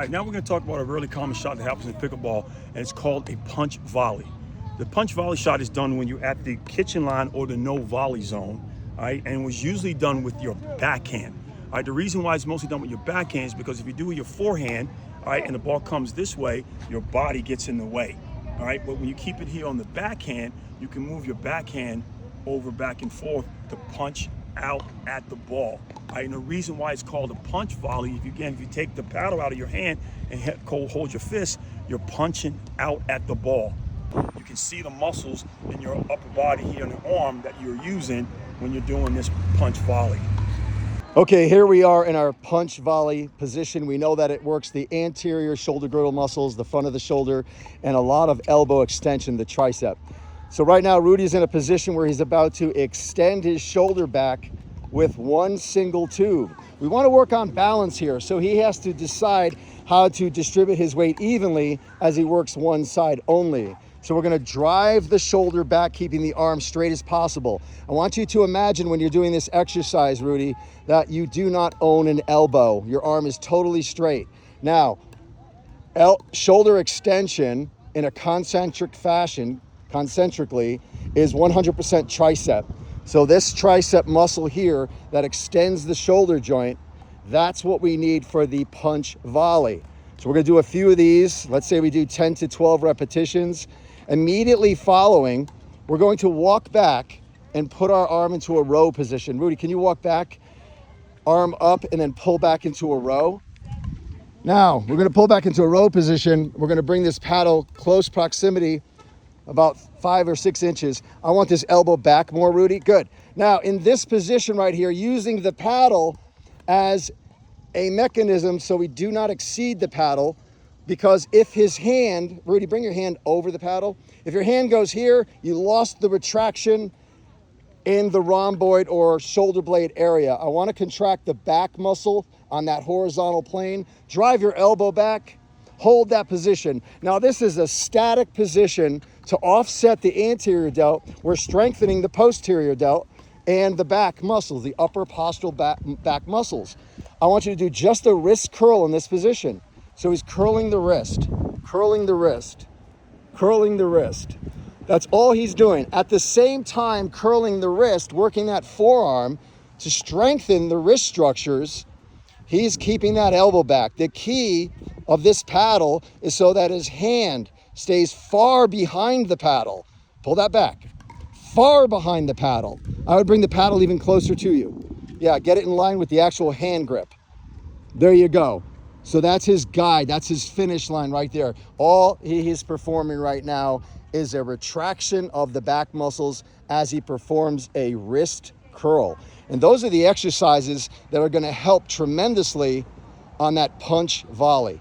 All right, now we're going to talk about a really common shot that happens in pickleball, and it's called a punch volley. The punch volley shot is done when you're at the kitchen line or the no volley zone, all right, and it was usually done with your backhand. All right, the reason why it's mostly done with your backhand is because if you do it with your forehand, all right, and the ball comes this way, your body gets in the way, all right? But when you keep it here on the backhand, you can move your backhand over back and forth to punch out at the ball. All right, and the reason why it's called a punch volley, if you take the paddle out of your hand and hold your fist, you're punching out at the ball. You can see the muscles in your upper body here in the arm that you're using when you're doing this punch volley. Okay, here we are in our punch volley position. We know that it works the anterior shoulder girdle muscles, the front of the shoulder, and a lot of elbow extension, the tricep. So right now, Rudy's in a position where he's about to extend his shoulder back with one single tube. We want to work on balance here, so he has to decide how to distribute his weight evenly as he works one side only. So we're going to drive the shoulder back, keeping the arm straight as possible. I want you to imagine when you're doing this exercise, Rudy, that you do not own an elbow. Your arm is totally straight. Now, shoulder extension in a concentric fashion, concentrically, is 100% tricep. So this tricep muscle here that extends the shoulder joint, that's what we need for the punch volley. So we're going to do a few of these. Let's say we do 10 to 12 repetitions. Immediately following, we're going to walk back and put our arm into a row position. Rudy, can you walk back? Arm up and then pull back into a row. Now, we're going to pull back into a row position. We're going to bring this paddle close proximity, about 5 or 6 inches. I want this elbow back more, Rudy. Good. Now, in this position right here, using the paddle as a mechanism so we do not exceed the paddle, because if his hand, Rudy, bring your hand over the paddle. If your hand goes here, you lost the retraction in the rhomboid or shoulder blade area. I want to contract the back muscle on that horizontal plane. Drive your elbow back. Hold that position. Now this is a static position to offset the anterior delt. We're strengthening the posterior delt and the back muscles, the upper postural back muscles. I want you to do just a wrist curl in this position. So he's curling the wrist, curling the wrist, curling the wrist. That's all he's doing. At the same time, curling the wrist, working that forearm to strengthen the wrist structures, he's keeping that elbow back. The key of this paddle is so that his hand stays far behind the paddle. Pull that back. Far behind the paddle. I would bring the paddle even closer to you. Yeah, get it in line with the actual hand grip. There you go. So that's his guide. That's his finish line right there. All he is performing right now is a retraction of the back muscles as he performs a wrist curl. And those are the exercises that are going to help tremendously on that punch volley.